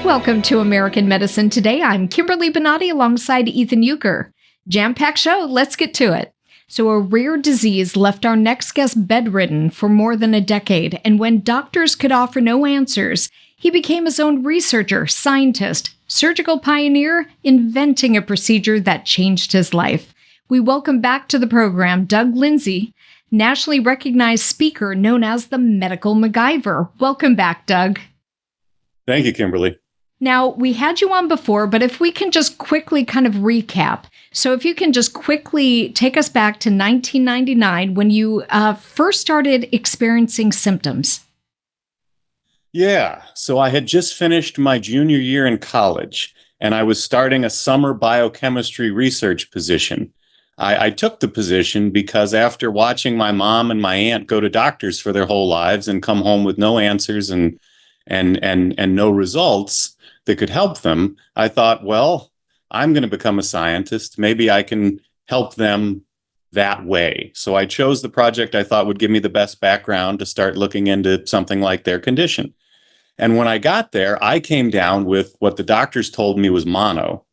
Welcome to American Medicine Today. I'm Kimberly Bonati alongside Ethan Youker. Jam-packed show, let's get to it. So a rare disease left our next guest bedridden for more than a decade, and when doctors could offer no answers, he became his own researcher, scientist, surgical pioneer, inventing a procedure that changed his life. We welcome back to the program Doug Lindsay, nationally recognized speaker known as the medical MacGyver. Welcome back, Doug. Thank you, Kimberly. Now, we had you on before, but if we can just quickly kind of recap. So if you can just quickly take us back to 1999 when you first started experiencing symptoms. Yeah, so I had just finished my junior year in college, and I was starting a summer biochemistry research position. I took the position because after watching my mom and my aunt go to doctors for their whole lives and come home with no answers and no results that could help them, I thought, well, I'm going to become a scientist. Maybe I can help them that way. So I chose the project I thought would give me the best background to start looking into something like their condition. And when I got there, I came down with what the doctors told me was mono.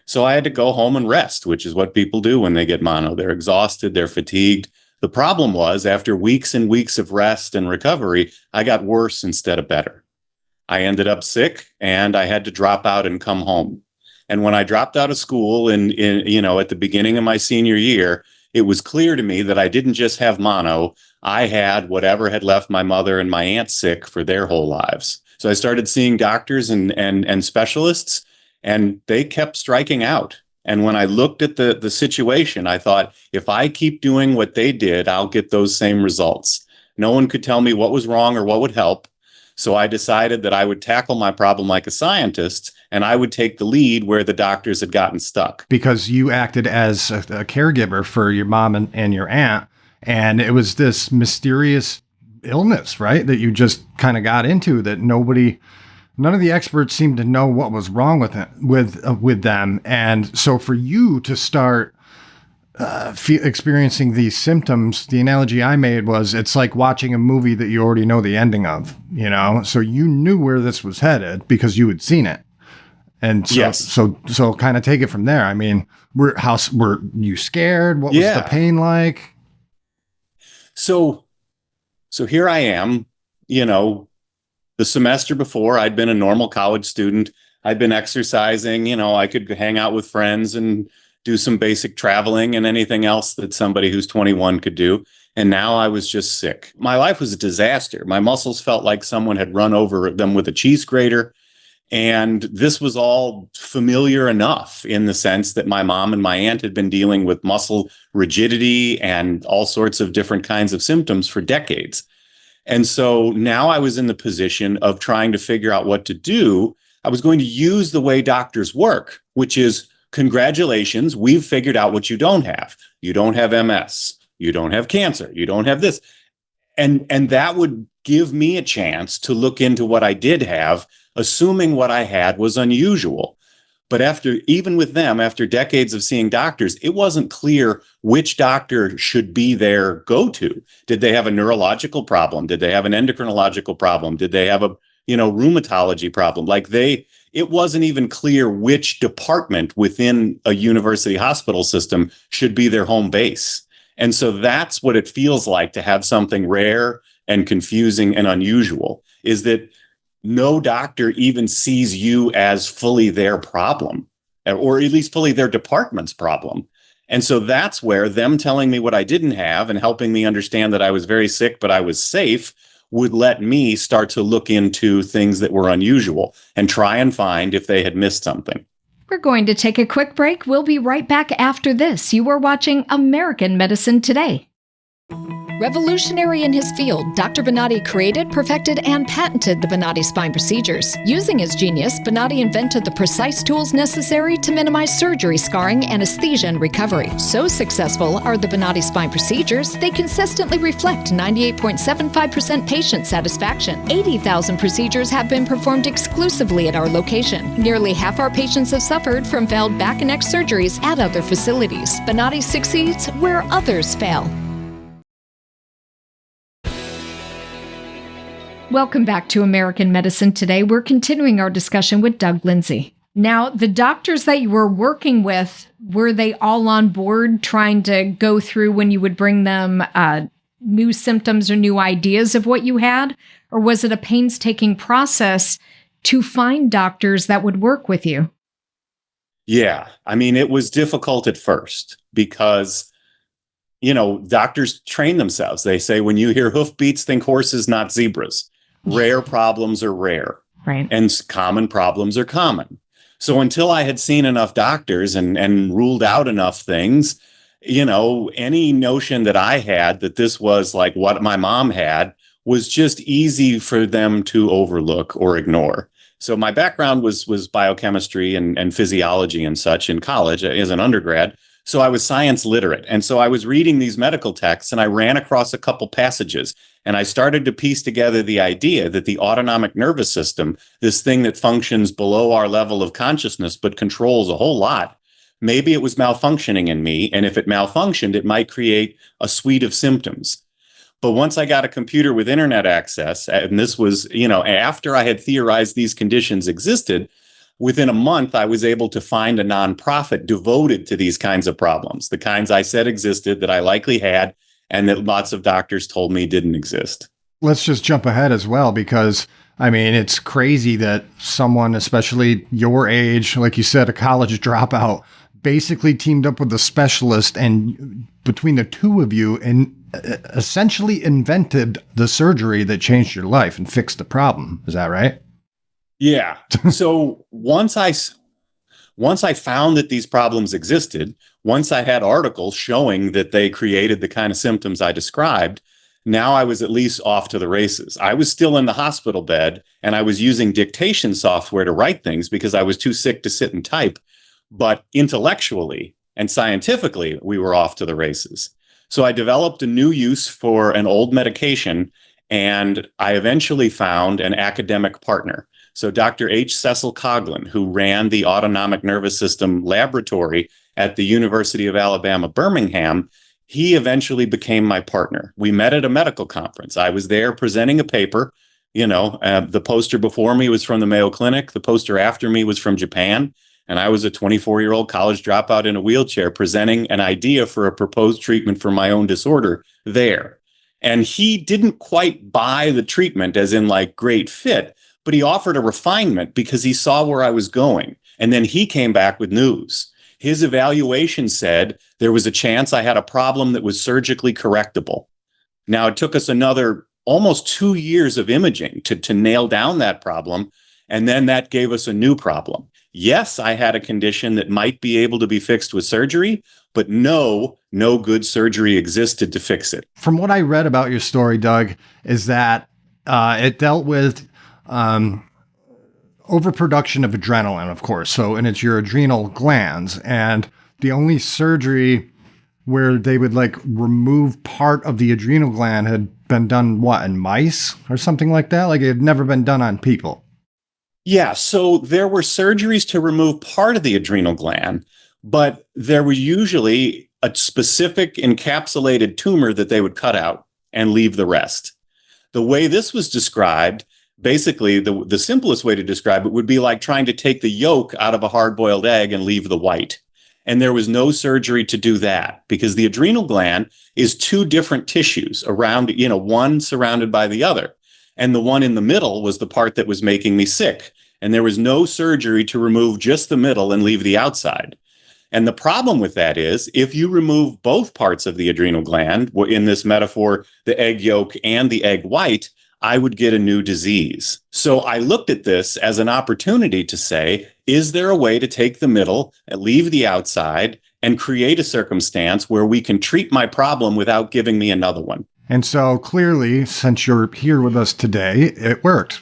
So I had to go home and rest, which is what people do when they get mono. They're exhausted, they're fatigued. The problem was, after weeks and weeks of rest and recovery, I got worse instead of better. I ended up sick and I had to drop out and come home. And when I dropped out of school at the beginning of my senior year, it was clear to me that I didn't just have mono. I had whatever had left my mother and my aunt sick for their whole lives. So I started seeing doctors and specialists, and they kept striking out. And when I looked at the situation, I thought, if I keep doing what they did, I'll get those same results. No one could tell me what was wrong or what would help. So I decided that I would tackle my problem like a scientist, and I would take the lead where the doctors had gotten stuck. Because you acted as a caregiver for your mom and your aunt, and it was this mysterious illness, right, that you just kind of got into that none of the experts seemed to know what was wrong with them. And so for you to start experiencing these symptoms, the analogy I made was it's like watching a movie that you already know the ending of, so you knew where this was headed because you had seen it. And so, yes. so kind of take it from there. I mean, were you scared? What was the pain like? So here I am, the semester before I'd been a normal college student. I'd been exercising, I could hang out with friends and do some basic traveling and anything else that somebody who's 21 could do. And now I was just sick. My life was a disaster. My muscles felt like someone had run over them with a cheese grater. And this was all familiar enough in the sense that my mom and my aunt had been dealing with muscle rigidity and all sorts of different kinds of symptoms for decades. And so now I was in the position of trying to figure out what to do. I was going to use the way doctors work, which is, congratulations, we've figured out what you don't have. You don't have MS. You don't have cancer. You don't have this. And that would give me a chance to look into what I did have, assuming what I had was unusual. But even with them, after decades of seeing doctors, it wasn't clear which doctor should be their go-to. Did they have a neurological problem? Did they have an endocrinological problem? Did they have a rheumatology problem? It wasn't even clear which department within a university hospital system should be their home base. And so that's what it feels like to have something rare and confusing and unusual, is that no doctor even sees you as fully their problem, or at least fully their department's problem. And so that's where them telling me what I didn't have and helping me understand that I was very sick, but I was safe, would let me start to look into things that were unusual and try and find if they had missed something. We're going to take a quick break. We'll be right back after this. You are watching American Medicine Today. Revolutionary in his field, Dr. Bonati created, perfected, and patented the Bonati Spine procedures. Using his genius, Bonati invented the precise tools necessary to minimize surgery, scarring, anesthesia, and recovery. So successful are the Bonati Spine procedures, they consistently reflect 98.75% patient satisfaction. 80,000 procedures have been performed exclusively at our location. Nearly half our patients have suffered from failed back and neck surgeries at other facilities. Bonati succeeds where others fail. Welcome back to American Medicine Today. We're continuing our discussion with Doug Lindsay. Now, the doctors that you were working with, were they all on board trying to go through when you would bring them new symptoms or new ideas of what you had? Or was it a painstaking process to find doctors that would work with you? Yeah. I mean, it was difficult at first because, doctors train themselves. They say, when you hear hoofbeats, think horses, not zebras. Rare problems are rare. Right. And common problems are common. So until I had seen enough doctors and ruled out enough things, any notion that I had that this was like what my mom had was just easy for them to overlook or ignore. So my background was biochemistry and physiology and such in college as an undergrad. So I was science literate. And so I was reading these medical texts and I ran across a couple passages and I started to piece together the idea that the autonomic nervous system, this thing that functions below our level of consciousness but controls a whole lot, maybe it was malfunctioning in me. And if it malfunctioned, it might create a suite of symptoms. But once I got a computer with internet access, and this was, after I had theorized these conditions existed, within a month, I was able to find a nonprofit devoted to these kinds of problems, the kinds I said existed that I likely had and that lots of doctors told me didn't exist. Let's just jump ahead as well, because it's crazy that someone, especially your age, like you said, a college dropout, basically teamed up with a specialist, and between the two of you and essentially invented the surgery that changed your life and fixed the problem. Is that right? Yeah. So once I found that these problems existed, once I had articles showing that they created the kind of symptoms I described, now I was at least off to the races. I was still in the hospital bed and I was using dictation software to write things because I was too sick to sit and type. But intellectually and scientifically, we were off to the races. So I developed a new use for an old medication, and I eventually found an academic partner. So Dr. H. Cecil Coughlin, who ran the autonomic nervous system laboratory at the University of Alabama, Birmingham, he eventually became my partner. We met at a medical conference. I was there presenting a paper. The poster before me was from the Mayo Clinic. The poster after me was from Japan. And I was a 24-year-old college dropout in a wheelchair presenting an idea for a proposed treatment for my own disorder there. And he didn't quite buy the treatment as in like great fit, but he offered a refinement because he saw where I was going. And then he came back with news. His evaluation said there was a chance I had a problem that was surgically correctable. Now, it took us another almost 2 years of imaging to nail down that problem. And then that gave us a new problem. Yes, I had a condition that might be able to be fixed with surgery, but no good surgery existed to fix it. From what I read about your story, Doug, is that it dealt with overproduction of adrenaline, of course. And it's your adrenal glands. And the only surgery where they would remove part of the adrenal gland had been done, in mice or something like that? It had never been done on people. Yeah, so there were surgeries to remove part of the adrenal gland, but there was usually a specific encapsulated tumor that they would cut out and leave the rest. The way this was described, basically the simplest way to describe it would be like trying to take the yolk out of a hard-boiled egg and leave the white. And there was no surgery to do that because the adrenal gland is two different tissues around, one surrounded by the other. And the one in the middle was the part that was making me sick. And there was no surgery to remove just the middle and leave the outside. And the problem with that is if you remove both parts of the adrenal gland, in this metaphor, the egg yolk and the egg white, I would get a new disease. So I looked at this as an opportunity to say, is there a way to take the middle and leave the outside and create a circumstance where we can treat my problem without giving me another one? And so clearly, since you're here with us today, it worked.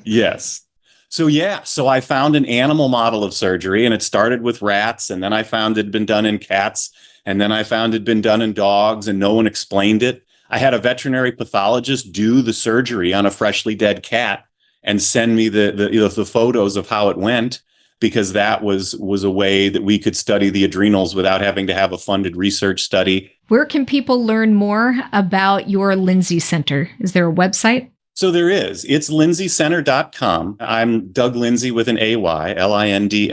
Yes. So I found an animal model of surgery, and it started with rats, and then I found it had been done in cats, and then I found it had been done in dogs, and no one explained it. I had a veterinary pathologist do the surgery on a freshly dead cat and send me the photos of how it went, because that was a way that we could study the adrenals without having to have a funded research study. Where can people learn more about your Lindsay Center? Is there a website? So there is. It's lindsayscenter.com. I'm Doug Lindsay with an AY, Lindsay,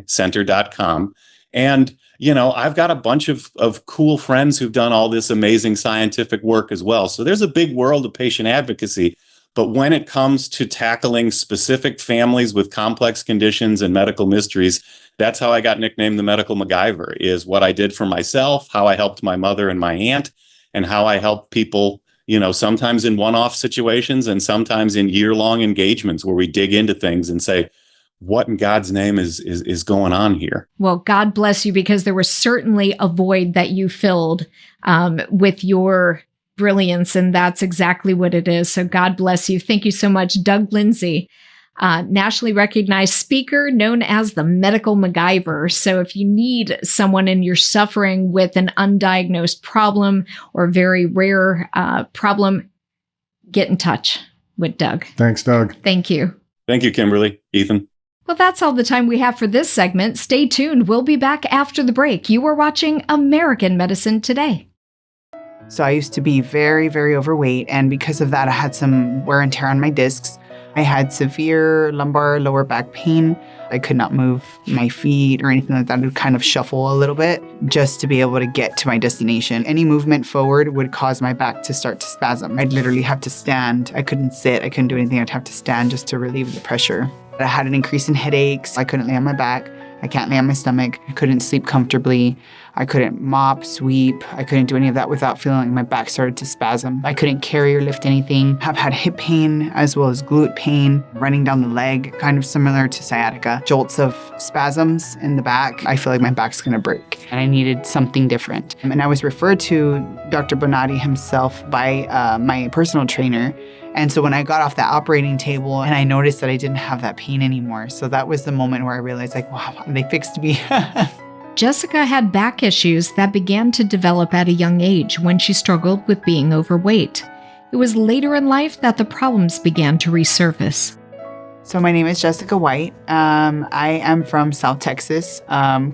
center.com. And, I've got a bunch of cool friends who've done all this amazing scientific work as well. So there's a big world of patient advocacy. But when it comes to tackling specific families with complex conditions and medical mysteries, that's how I got nicknamed the medical MacGyver, is what I did for myself, how I helped my mother and my aunt, and how I helped people, sometimes in one-off situations and sometimes in year-long engagements where we dig into things and say, what in God's name is going on here? Well, God bless you, because there was certainly a void that you filled with your brilliance, and that's exactly what it is. So God bless you. Thank you so much, Doug Lindsay. Nationally recognized speaker known as the medical MacGyver. So if you need someone and you're suffering with an undiagnosed problem or very rare problem, get in touch with Doug. Thanks, Doug. Thank you. Thank you, Kimberly, Ethan. Well, that's all the time we have for this segment. Stay tuned. We'll be back after the break. You are watching American Medicine Today. So I used to be very, very overweight. And because of that, I had some wear and tear on my discs. I had severe lumbar lower back pain. I could not move my feet or anything like that. I would kind of shuffle a little bit just to be able to get to my destination. Any movement forward would cause my back to start to spasm. I'd literally have to stand. I couldn't sit. I couldn't do anything. I'd have to stand just to relieve the pressure. I had an increase in headaches. I couldn't lay on my back. I can't lay on my stomach. I couldn't sleep comfortably. I couldn't mop, sweep. I couldn't do any of that without feeling like my back started to spasm. I couldn't carry or lift anything. I've had hip pain as well as glute pain, running down the leg, kind of similar to sciatica. Jolts of spasms in the back. I feel like my back's gonna break and I needed something different. And I was referred to Dr. Bonati himself by my personal trainer. And so when I got off that operating table and I noticed that I didn't have that pain anymore. So that was the moment where I realized, like, wow, they fixed me. Jessica had back issues that began to develop at a young age when she struggled with being overweight. It was later in life that the problems began to resurface. So my name is Jessica White. I am from South Texas,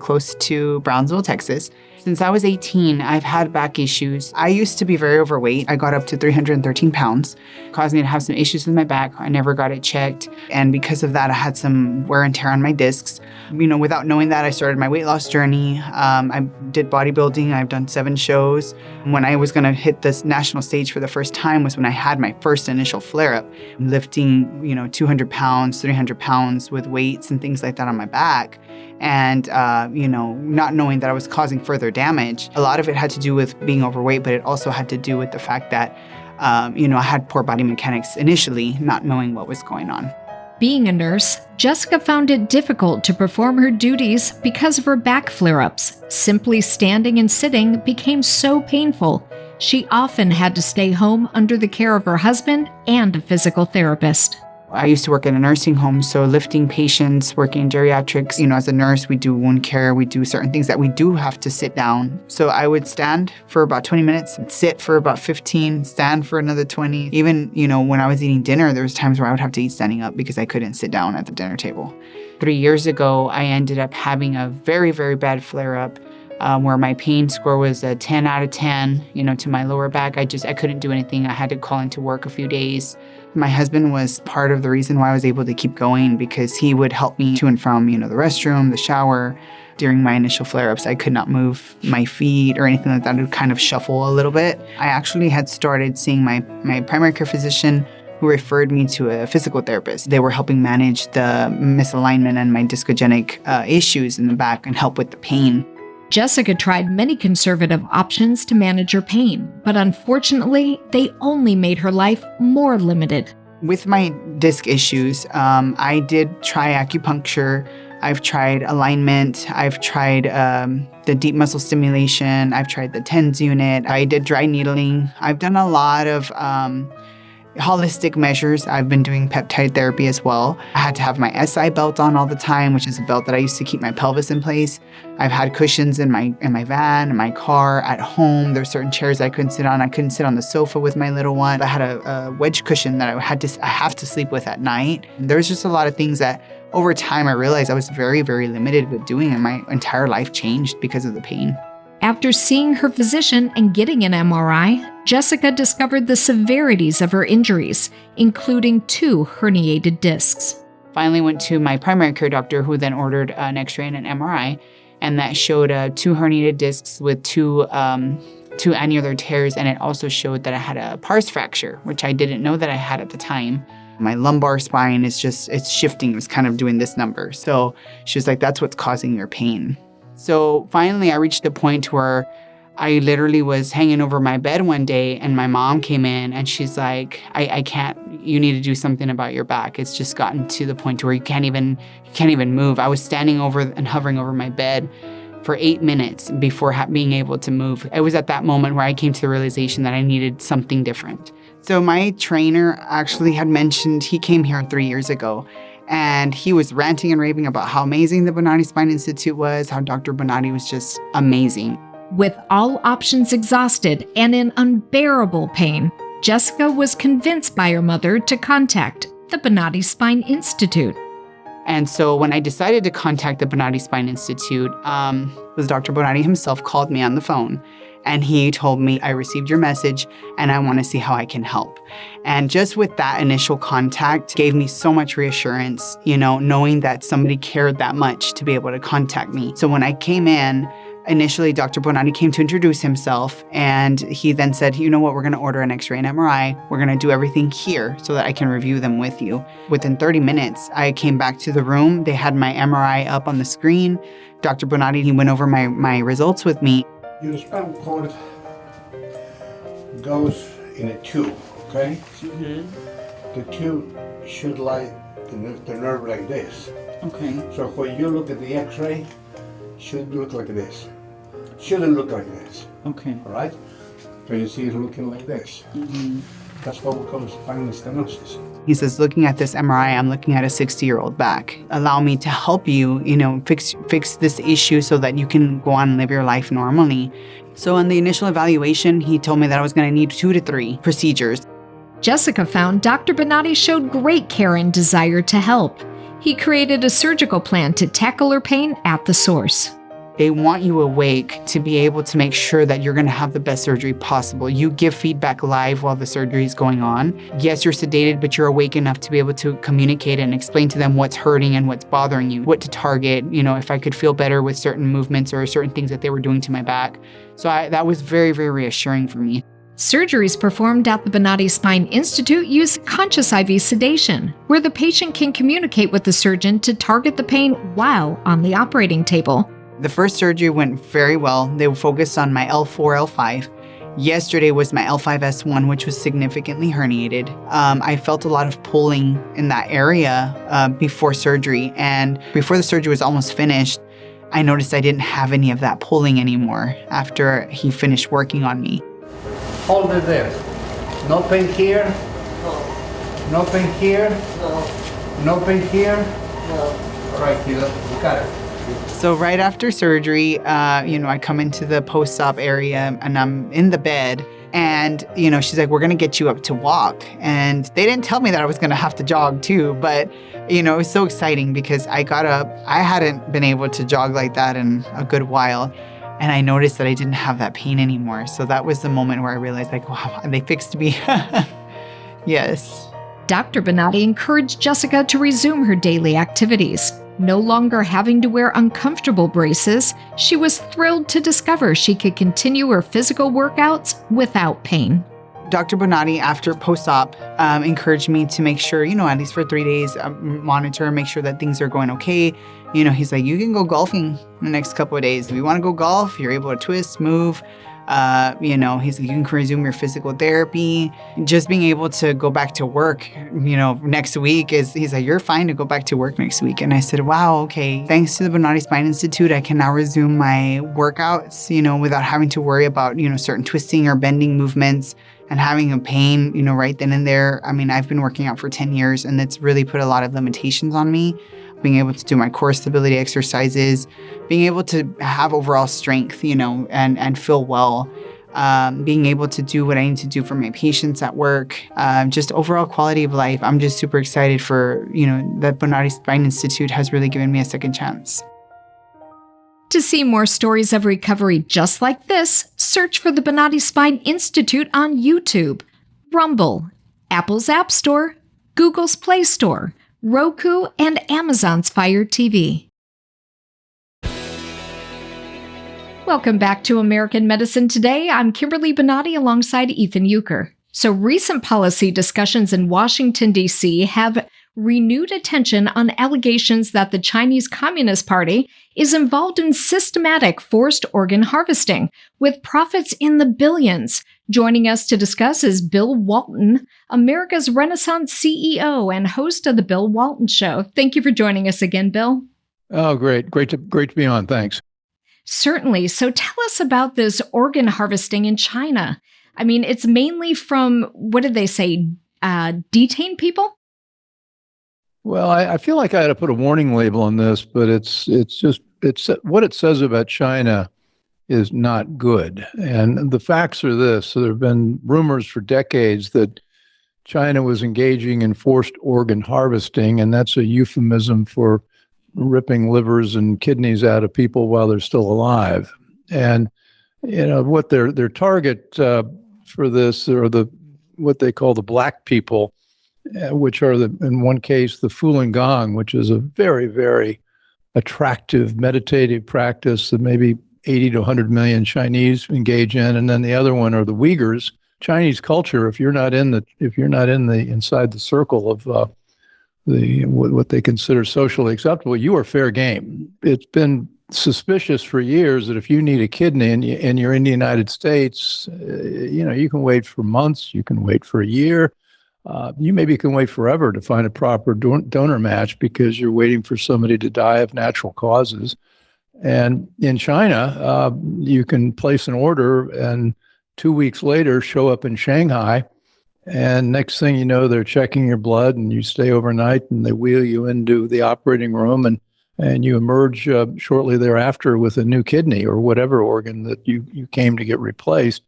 close to Brownsville, Texas. Since I was 18, I've had back issues. I used to be very overweight. I got up to 313 pounds, caused me to have some issues with my back. I never got it checked. And because of that, I had some wear and tear on my discs. Without knowing that, I started my weight loss journey. I did bodybuilding. I've done 7 shows. When I was going to hit this national stage for the first time was when I had my first initial flare-up, lifting, 200 pounds, 300 pounds with weights and things like that on my back. And, not knowing that I was causing further damage. A lot of it had to do with being overweight, but it also had to do with the fact that, I had poor body mechanics initially, not knowing what was going on. Being a nurse, Jessica found it difficult to perform her duties because of her back flare-ups. Simply standing and sitting became so painful. She often had to stay home under the care of her husband and a physical therapist. I used to work in a nursing home, so lifting patients, working in geriatrics. As a nurse, we do wound care. We do certain things that we do have to sit down. So I would stand for about 20 minutes, sit for about 15, stand for another 20. Even, when I was eating dinner, there was times where I would have to eat standing up because I couldn't sit down at the dinner table. 3 years ago, I ended up having a very, very bad flare-up. Where my pain score was a 10 out of 10, to my lower back. I couldn't do anything. I had to call into work a few days. My husband was part of the reason why I was able to keep going because he would help me to and from, the restroom, the shower. During my initial flare-ups, I could not move my feet or anything like that. I would kind of shuffle a little bit. I actually had started seeing my primary care physician who referred me to a physical therapist. They were helping manage the misalignment and my discogenic issues in the back and help with the pain. Jessica tried many conservative options to manage her pain, but unfortunately, they only made her life more limited. With my disc issues, I did try acupuncture. I've tried alignment. I've tried the deep muscle stimulation. I've tried the TENS unit. I did dry needling. I've done a lot of holistic measures. I've been doing peptide therapy as well. I had to have my SI belt on all the time, which is a belt that I used to keep my pelvis in place. I've had cushions in my van, in my car, at home. There's certain chairs I couldn't sit on. I couldn't sit on the sofa with my little one. I had a wedge cushion that I have to sleep with at night. There's just a lot of things that over time I realized I was very, very limited with doing, and my entire life changed because of the pain. After seeing her physician and getting an MRI, Jessica discovered the severities of her injuries, including 2 herniated discs. Finally went to my primary care doctor, who then ordered an x-ray and an MRI, and that showed 2 herniated discs with 2 annular tears, and it also showed that I had a pars fracture, which I didn't know that I had at the time. My lumbar spine it's shifting. It was kind of doing this number. So she was like, that's what's causing your pain. So finally, I reached a point where I literally was hanging over my bed one day, and my mom came in and she's like, I can't, you need to do something about your back. It's just gotten to the point where you can't even move. I was standing over and hovering over my bed for 8 minutes before being able to move. It was at that moment where I came to the realization that I needed something different. So my trainer actually had mentioned, he came here 3 years ago, and he was ranting and raving about how amazing the Bonati Spine Institute was, how Dr. Bonati was just amazing. With all options exhausted and in unbearable pain, Jessica was convinced by her mother to contact the Bonati Spine Institute. And so when I decided to contact the Bonati Spine Institute, was Dr. Bonati himself called me on the phone, and he told me, I received your message and I want to see how I can help. And just with that initial contact gave me so much reassurance, knowing that somebody cared that much to be able to contact me. So when I came in, initially, Dr. Bonati came to introduce himself, and he then said, you know what, we're going to order an x-ray and MRI. We're going to do everything here so that I can review them with you. Within 30 minutes, I came back to the room. They had my MRI up on the screen. Dr. Bonati, he went over my results with me. Your spinal cord goes in a tube, okay? Mm-hmm. The tube should lie the nerve like this. Okay. So when you look at the x-ray, should look like this. Shouldn't look like this. Okay. All right? So you see it looking like this. Mm-hmm. That's what we call spinal stenosis. He says, looking at this MRI, I'm looking at a 60-year-old back. Allow me to help you, fix this issue so that you can go on and live your life normally. So on the initial evaluation, he told me that I was going to need 2 to 3 procedures. Jessica found Dr. Bonati showed great care and desire to help. He created a surgical plan to tackle her pain at the source. They want you awake to be able to make sure that you're going to have the best surgery possible. You give feedback live while the surgery is going on. Yes, you're sedated, but you're awake enough to be able to communicate and explain to them what's hurting and what's bothering you, what to target, if I could feel better with certain movements or certain things that they were doing to my back. So that was very, very reassuring for me. Surgeries performed at the Bonati Spine Institute use conscious IV sedation, where the patient can communicate with the surgeon to target the pain while on the operating table. The first surgery went very well. They were focused on my L4, L5. Yesterday was my L5S1, which was significantly herniated. I felt a lot of pulling in that area before surgery. And before the surgery was almost finished, I noticed I didn't have any of that pulling anymore after he finished working on me. Hold it there. No pain here. No. No pain here. No. No pain here. No. All right, kiddo. You got it. So right after surgery, I come into the post-op area and I'm in the bed, and, she's like, we're going to get you up to walk. And they didn't tell me that I was going to have to jog too, but, it was so exciting because I got up. I hadn't been able to jog like that in a good while. And I noticed that I didn't have that pain anymore. So that was the moment where I realized, wow, they fixed me. Yes. Dr. Bonati encouraged Jessica to resume her daily activities. No longer having to wear uncomfortable braces, she was thrilled to discover she could continue her physical workouts without pain. Dr. Bonati, after post-op, encouraged me to make sure, at least for 3 days, monitor, make sure that things are going okay. He's like, you can go golfing the next couple of days. If you want to go golf, you're able to twist, move. He's like, you can resume your physical therapy. Just being able to go back to work, next week he's like, you're fine to go back to work next week. And I said, wow, okay. Thanks to the Bonati Spine Institute, I can now resume my workouts, without having to worry about, certain twisting or bending movements and having a pain, right then and there. I mean, I've been working out for 10 years and it's really put a lot of limitations on me. Being able to do my core stability exercises, being able to have overall strength, and feel well, being able to do what I need to do for my patients at work, just overall quality of life. I'm just super excited for, that Bonati Spine Institute has really given me a second chance. To see more stories of recovery just like this, search for the Bonati Spine Institute on YouTube, Rumble, Apple's App Store, Google's Play Store, Roku, and Amazon's Fire TV. Welcome back to American Medicine Today. I'm Kimberly Bonati alongside Ethan Youker. So recent policy discussions in Washington, D.C. have renewed attention on allegations that the Chinese Communist Party is involved in systematic forced organ harvesting, with profits in the billions. Joining us to discuss is Bill Walton, America's Renaissance CEO and host of The Bill Walton Show. Thank you for joining us again, Bill. Oh, great. Great to be on. Thanks. Certainly. So tell us about this organ harvesting in China. I mean, it's mainly from, what did they say, detained people? Well, I feel like I had to put a warning label on this, but it's what it says about China is not good. And the facts are this. So there have been rumors for decades that China was engaging in forced organ harvesting, and that's a euphemism for ripping livers and kidneys out of people while they're still alive. And what their target for this are what they call the black people, which are in one case the Falun Gong, which is a very, very attractive meditative practice that maybe 80 to 100 million Chinese engage in, and then the other one are the Uyghurs. Chinese culture, if you're not inside the circle of what they consider socially acceptable, you are fair game. It's been suspicious for years that if you need a kidney and you're in the United States, you can wait for months, you can wait for a year. You maybe can wait forever to find a proper donor match because you're waiting for somebody to die of natural causes. And in China, you can place an order and 2 weeks later show up in Shanghai. And next thing you know, they're checking your blood and you stay overnight and they wheel you into the operating room and you emerge shortly thereafter with a new kidney or whatever organ that you came to get replaced.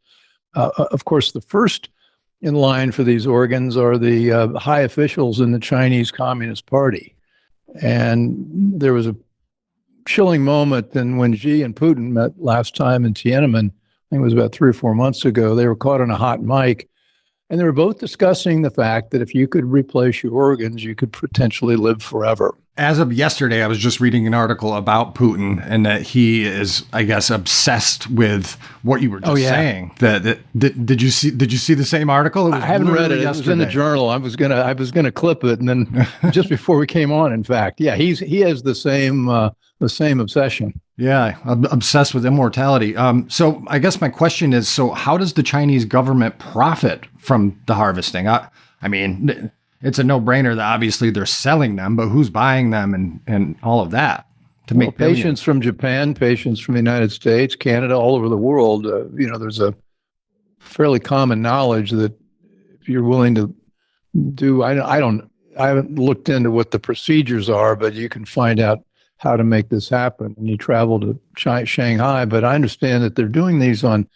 Of course, the first in line for these organs are the high officials in the Chinese Communist Party. And there was a chilling moment when Xi and Putin met last time in Tiananmen. I think it was about 3 or 4 months ago. They were caught on a hot mic, and they were both discussing the fact that if you could replace your organs, you could potentially live forever. As of yesterday, I was just reading an article about Putin and that he is, I guess, obsessed with what you were just saying. Did you see the same article? I haven't read it. Yesterday. It was in the journal. I was gonna clip it, and then just before we came on, in fact, he has the same obsession. Yeah, I'm obsessed with immortality. So I guess my question is, so how does the Chinese government profit from the harvesting? I mean, it's a no-brainer that obviously they're selling them, but who's buying them and all of that to make patients from Japan, patients from the United States, Canada, all over the world. There's a fairly common knowledge that if you're willing to do, I haven't looked into what the procedures are, but you can find out how to make this happen. And you travel to Shanghai, but I understand that they're doing these on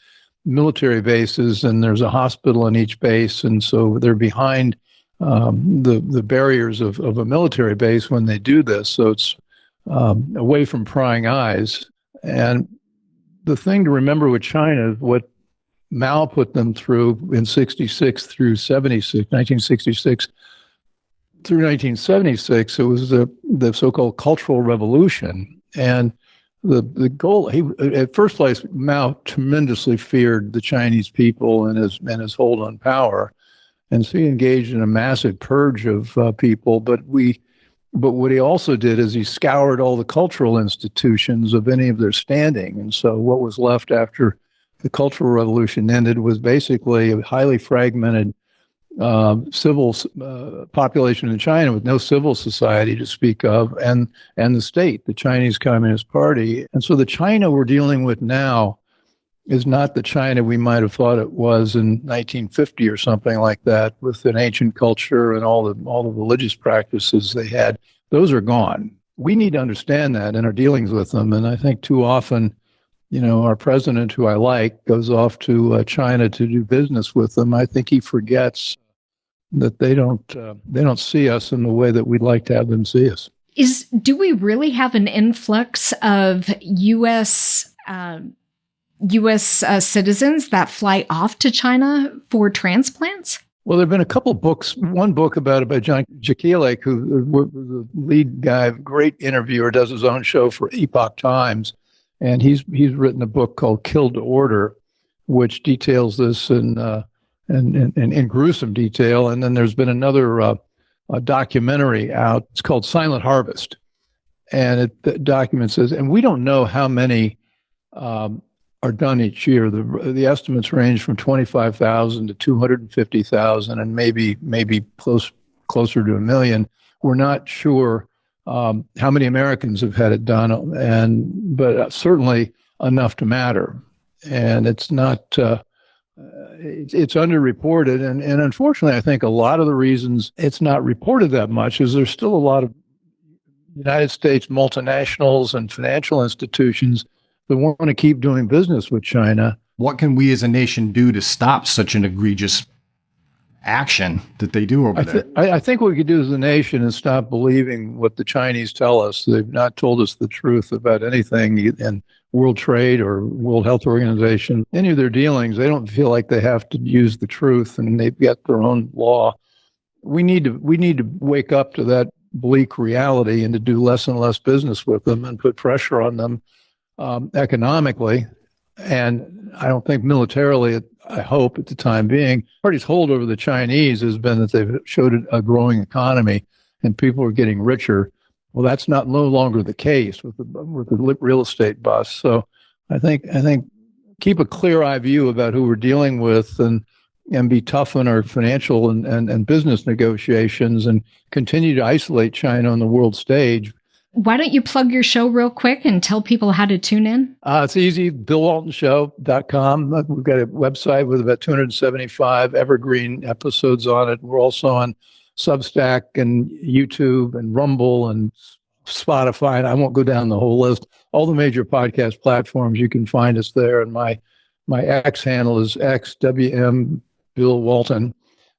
military bases, and there's a hospital on each base, and so they're behind the barriers of a military base when they do this. So it's away from prying eyes. And the thing to remember with China is what Mao put them through in 66 through 76, 1966 through 1976. It was the so-called Cultural Revolution. And the goal, at first place, Mao tremendously feared the Chinese people and his hold on power. And so he engaged in a massive purge of people. But what he also did is he scoured all the cultural institutions of any of their standing. And so what was left after the Cultural Revolution ended was basically a highly fragmented civil population in China with no civil society to speak of, and the state, the Chinese Communist Party. And so the China we're dealing with now is not the China we might have thought it was in 1950 or something like that, with an ancient culture and all the religious practices they had. Those are gone. We need to understand that in our dealings with them. And I think too often, our president, who I like, goes off to China to do business with them. I think he forgets that they don't see us in the way that we'd like to have them see us. Do we really have an influx of U.S. Citizens that fly off to China for transplants? Well, there have been a couple books. One book about it by John Jakilek, who was the lead guy, great interviewer, does his own show for Epoch Times, and he's written a book called "Kill to Order," which details this in gruesome detail. And then there's been another a documentary out. It's called Silent Harvest, and the document says, and we don't know how many are done each year. The estimates range from 25,000 to 250,000, and maybe closer to 1 million. We're not sure how many Americans have had it done, but certainly enough to matter. And it's not. It's underreported, and unfortunately, I think a lot of the reasons it's not reported that much is there's still a lot of United States multinationals and financial institutions that want to keep doing business with China. What can we as a nation do to stop such an egregious action that they do over there? I think what we could do as a nation is stop believing what the Chinese tell us. They've not told us the truth about anything in World Trade or World Health Organization. Any of their dealings, they don't feel like they have to use the truth, and they've got their own law. We need to wake up to that bleak reality and to do less and less business with them and put pressure on them economically. And I don't think militarily, I hope at the time being, party's hold over the Chinese has been that they've showed a growing economy and people are getting richer. Well, that's no longer the case with the real estate bust. So I think keep a clear-eye view about who we're dealing with and be tough on our financial and business negotiations and continue to isolate China on the world stage. Why don't you plug your show real quick and tell people how to tune in? It's easy, BillWaltonShow.com. We've got a website with about 275 evergreen episodes on it. We're also on Substack and YouTube and Rumble and Spotify. And I won't go down the whole list. All the major podcast platforms, you can find us there. And my X handle is XWM Bill Walton.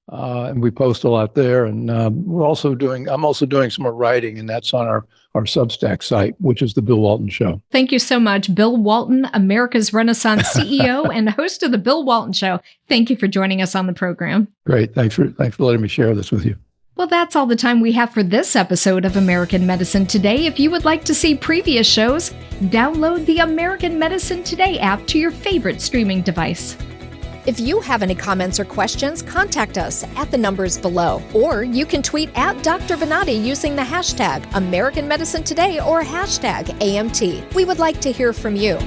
And we post a lot there. And I'm also doing some more writing, and that's on our Substack site, which is The Bill Walton Show. Thank you so much, Bill Walton, America's Renaissance CEO and host of The Bill Walton Show. Thank you for joining us on the program. Great. Thanks for letting me share this with you. Well, that's all the time we have for this episode of American Medicine Today. If you would like to see previous shows, download the American Medicine Today app to your favorite streaming device. If you have any comments or questions, contact us at the numbers below. Or you can tweet at Dr. Bonati using the hashtag American Medicine Today or hashtag AMT. We would like to hear from you.